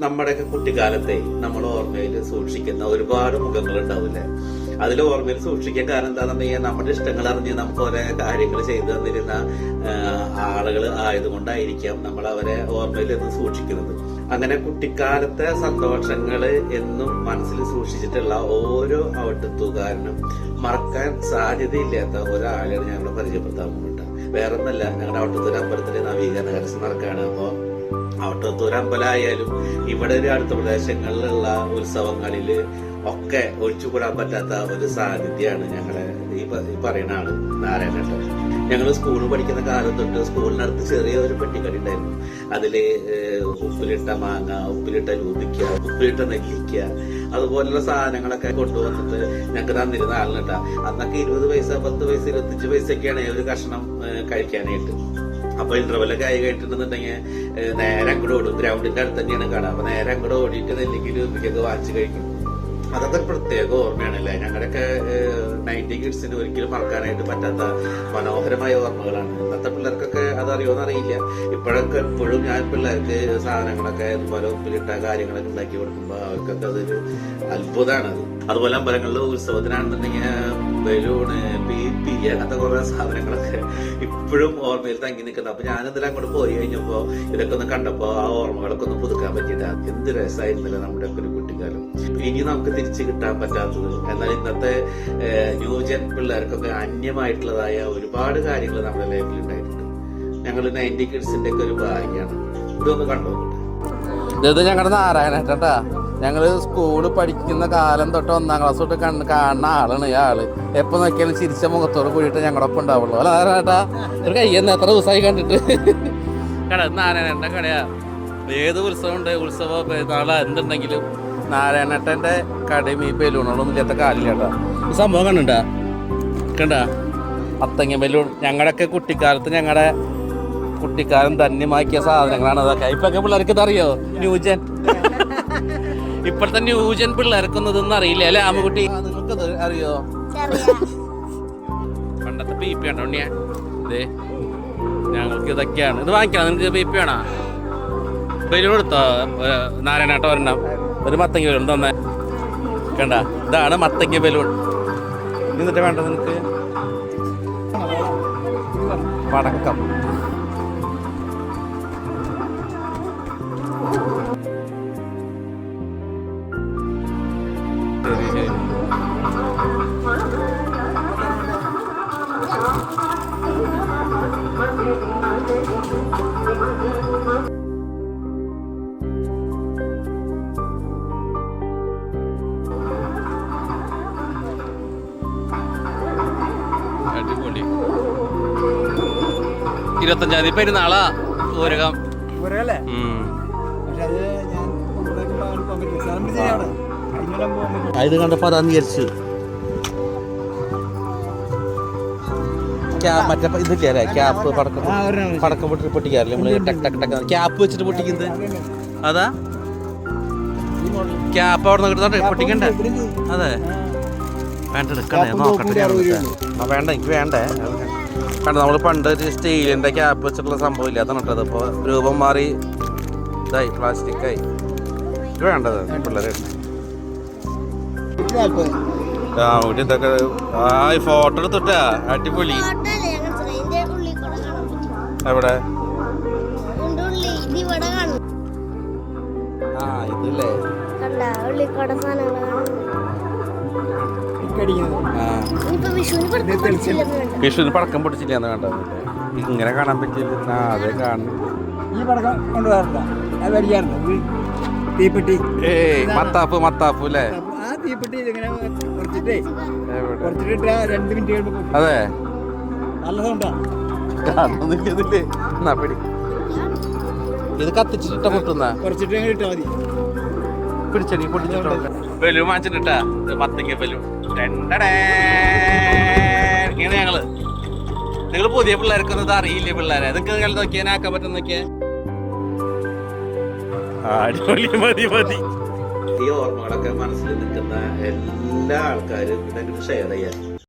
നമ്മുടെയൊക്കെ കുട്ടിക്കാലത്തെ നമ്മൾ ഓർമ്മയിൽ സൂക്ഷിക്കുന്ന ഒരുപാട് മുഖങ്ങൾ ഉണ്ടാവില്ലേ? അതിൽ ഓർമ്മയിൽ സൂക്ഷിക്കാൻ കാരണം എന്താണെന്നുണ്ടെങ്കിൽ നമ്മുടെ ഇഷ്ടങ്ങൾ അറിഞ്ഞ് നമുക്ക് ഓരോ കാര്യങ്ങൾ ചെയ്തു തന്നിരുന്ന ആളുകൾ ആയതുകൊണ്ടായിരിക്കാം നമ്മൾ അവരെ ഓർമ്മയിൽ എന്നും സൂക്ഷിക്കുന്നത്. അങ്ങനെ കുട്ടിക്കാലത്തെ സന്തോഷങ്ങൾ എന്നും മനസ്സിൽ സൂക്ഷിച്ചിട്ടുള്ള ഓരോ ഔട്ടത്തുകാരനും മറക്കാൻ സാധ്യതയില്ലാത്ത ഒരാളെയാണ് ഞങ്ങൾ പരിചയപ്പെടുത്താൻ പോകുന്നുണ്ട്. വേറൊന്നല്ല, ഞങ്ങളുടെ ഔട്ടത്തൂർ അമ്പലത്തിലെ നവീകരണ കരസ് നടക്കുകയാണ്. അപ്പോൾ ഔട്ടത്തൂർ അമ്പലമായാലും ഇവിടെ ഒരു അടുത്ത പ്രദേശങ്ങളിലുള്ള ഉത്സവങ്ങളിൽ ഒക്കെ ഒഴിച്ചുകൂടാൻ പറ്റാത്ത ഒരു സാന്നിധ്യമാണ് ഞങ്ങളെ ഈ പറയുന്ന ആള് നാരായണേട്ടൻ. ഞങ്ങൾ സ്കൂളിൽ പഠിക്കുന്ന കാലം തൊട്ട് സ്കൂളിനടുത്ത് ചെറിയ ഒരു പെട്ടിക്കടി ഉണ്ടായിരുന്നു. അതില് ഉപ്പിലിട്ട മാങ്ങ, ഉപ്പിലിട്ട രൂപിക്ക, ഉപ്പിലിട്ട നെല്ലിക്ക, അതുപോലുള്ള സാധനങ്ങളൊക്കെ കൊണ്ടുവന്നിട്ട് ഞങ്ങൾക്ക് തന്നിരുന്ന ആളിനിട്ടാ. അന്നൊക്കെ 20 പൈസ, 10 പൈസ, 25 പൈസയൊക്കെയാണ് ഒരു കഷ്ണം കഴിക്കാനായിട്ട്. അപ്പൊ ഇന്റർവെല്ലൊക്കെ ആയി കഴിഞ്ഞിട്ടുണ്ടെന്നുണ്ടെങ്കിൽ നേരെ അങ്ങോട്ട് ഓടും. ഗ്രൗണ്ടിന്റെ അടുത്ത് തന്നെയാണ് കട. അപ്പൊ നേരെ അങ്ങോട്ട് ഓടിയിട്ട് നെല്ലിക്കല് രൂപിക്കൊക്കെ വാങ്ങിച്ചു കഴിക്കും. അതൊക്കെ ഒരു പ്രത്യേക ഓർമ്മയാണല്ലേ. ഞങ്ങളുടെയൊക്കെ 90 കിഡ്സിന് ഒരിക്കലും മറക്കാനായിട്ട് പറ്റാത്ത മനോഹരമായ ഓർമ്മകളാണ്. ഇന്നത്തെ പിള്ളേർക്കൊക്കെ അതറിയോന്ന് അറിയില്ല. ഇപ്പോഴൊക്കെ എപ്പോഴും ഞാൻ പിള്ളേർക്ക് സാധനങ്ങളൊക്കെ ഇതുപോലെ ഉപ്പിലിട്ട കാര്യങ്ങളൊക്കെ ഉണ്ടാക്കി കൊടുക്കുമ്പോൾ അവർക്കൊക്കെ അതൊരു അത്ഭുതമാണ്. അതുപോലെ അമ്പലങ്ങളിൽ ഉത്സവത്തിനാണെന്നുണ്ടെങ്കിൽ ബലൂണ്, പി അങ്ങനത്തെ കുറെ സാധനങ്ങളൊക്കെ ഇപ്പോഴും ഓർമ്മയിൽ തങ്ങി നിൽക്കുന്നത്. അപ്പൊ ഞാനെന്തെല്ലാം അങ്ങോട്ട് പോയി കഴിഞ്ഞപ്പോ ഇതൊക്കെ ഒന്ന് കണ്ടപ്പോ ആ ഓർമ്മകളൊക്കെ ഒന്ന് പുതുക്കാൻ പറ്റിയിട്ട് എന്ത് രസമായിരുന്നില്ല നമ്മുടെ ഒക്കെ ഒരു കുട്ടിക്കാലം. ഇനി നമുക്ക് തിരിച്ചു കിട്ടാൻ പറ്റാത്തത്. എന്നാൽ ഇന്നത്തെ ന്യൂജൻ പിള്ളേർക്കൊക്കെ അന്യമായിട്ടുള്ളതായ ഒരുപാട് കാര്യങ്ങൾ നമ്മുടെ ലൈഫിൽ ഉണ്ടായിട്ടുണ്ട്. ഞങ്ങൾ 90 കിഡ്സിന്റെ ഒക്കെ ഒരു ഭാഗ്യമാണ്. ഇതൊന്ന് കണ്ടോട്ടെ. ഇത് ഞങ്ങളുടെ നാരായണേട്ടാ. ഞങ്ങള് സ്കൂള് പഠിക്കുന്ന കാലം തൊട്ട് 1ാം ക്ലാസ് തൊട്ട് കാണുന്ന ആളാണ് ഇയാള്. എപ്പോ നോക്കിയാലും ചിരിച്ച മുഖത്തോട് കൂടിയിട്ട് ഞങ്ങളുടെ ഒപ്പം ഉണ്ടാവുള്ളൂ. അല്ല നാരായണേട്ടാ, ഒരു കയ്യെന്ന് എത്ര ദിവസമായി കണ്ടിട്ട്. കട നാരായണേട്ടൻ്റെ കടയാ. ഏത് ഉത്സവം ഉണ്ട്, ഉത്സവ പെരുന്നാള് എന്തുണ്ടെങ്കിലും നാരായണേട്ടൻ്റെ കടയും ഈ ബലൂണുകളൊന്നും ഇല്ലാത്ത കാലില്ലാട്ടാ. ഈ സംഭവം കണ്ടുണ്ടാ? കണ്ട അത്തങ്ങ ബലൂൺ. ഞങ്ങളുടെയൊക്കെ കുട്ടിക്കാലത്ത് ഞങ്ങളുടെ കുട്ടിക്കാലം ധന്യമാക്കിയ സാധനങ്ങളാണ് അതൊക്കെ. ഇപ്പൊക്കെ പിള്ളേർക്ക് ഇതറിയോ? ന്യൂജൻ ഇപ്പോഴത്തെ ന്യൂജൻ പിള്ളേർക്കൊന്നും ഇതൊന്നും അറിയില്ല അല്ലെ ആമക്കുട്ടി? നിങ്ങൾക്കത് അറിയോ? പണ്ടത്തെ പി പി ആണോ ഉണ്ണിയ? ഇതേ ഞങ്ങൾക്ക് ഇതൊക്കെയാണ്. ഇത് വാങ്ങിക്കണം. നിങ്ങക്ക് പി പി ആണോ? ബലൂൺ എടുത്തോ നാരായണേട്ട? ഒരെണ്ണം ഒരു മത്തങ്ങ ബലൂൺ തന്നെ. കണ്ട, ഇതാണ് മത്തങ്ങ ബലൂൺ. എന്നിട്ട് വേണ്ട നിനക്ക് പടക്കം. ശരി ശരി. അടിപൊളി. 25-ാം തീയതി പെരുന്നാളാ. ഊരകം. ഇത് കണ്ടപ്പോ അതാന്ന് വിചാരിച്ചു. മറ്റേ ഇതില്ലേ അല്ലേ, ക്യാപ്പ് പടക്കം പൊട്ടിക്കാറില്ലേ നമ്മള്? ടക്ക് ടക്ക് ടക്ക് ക്യാപ്പ് വെച്ചിട്ട് പൊട്ടിക്കുന്നത് അതാ. ക്യാപ്പ് അവിടെ നിന്ന് കിട്ടുന്നുണ്ട്, പൊട്ടിക്കണ്ടേ? അതെ, വേണ്ട എടുക്കണേ, നോക്കട്ടെ. വേണ്ട, എനിക്ക് വേണ്ടേ. കണ്ട, നമ്മൾ പണ്ട് ഒരു സ്റ്റീലിന്റെ ക്യാപ്പ് വെച്ചിട്ടുള്ള സംഭവം ഇല്ല, അതാണ് കേട്ടത്. ഇപ്പോൾ രൂപം മാറി ഇതായി, പ്ലാസ്റ്റിക്കായി. ഇത് വേണ്ടത് പിള്ളേരെ. ഇതൊക്കെ ഫോട്ടോ എടുത്തിട്ടാ അടിപൊളി. എവിടെ? ഇതില്ലേ വിഷുവിന് പടക്കം പൊട്ടിച്ചില്ലാന്ന് വേണ്ട. ഇങ്ങനെ കാണാൻ പറ്റില്ല. അതെ കാണുന്നു. ഈ പടക്കം കൊണ്ടുപോകാറില്ല. തീപ്പെട്ടി, മത്താപ്പ് അല്ലേ? ആ തീപ്പെട്ടി ഇങ്ങനെ കുറച്ചിട്ടേ 2 മിനിറ്റ് കഴിയുമ്പോ. അതെ, നല്ല സൗണ്ടാ. എന്നാ പിടി. ഇത് കത്തിച്ചിട്ട പൊട്ടുന്ന കുറച്ചിട്ട് ഇട്ടാ മതി. പിടിച്ചടി പൊട്ടിച്ചിട്ടോ. ബലൂൺ വാങ്ങിച്ചിട്ടാ, മത്തങ്ങ ബലൂൺ. ഞങ്ങള് നിങ്ങൾ പുതിയ പിള്ളേർക്കൊന്നും ഇത് അറിയില്ലേ പിള്ളേരെ? നിങ്ങൾക്ക് നോക്കിയാൽ ആക്കാൻ പറ്റുന്ന നോക്കിയാ. അടിപൊളി. മതി. ഈ ഓർമ്മകളൊക്കെ മനസ്സിൽ നിൽക്കുന്ന എല്ലാ ആൾക്കാരും ഇതെങ്കിലും ഷെയർ ചെയ്യാൻ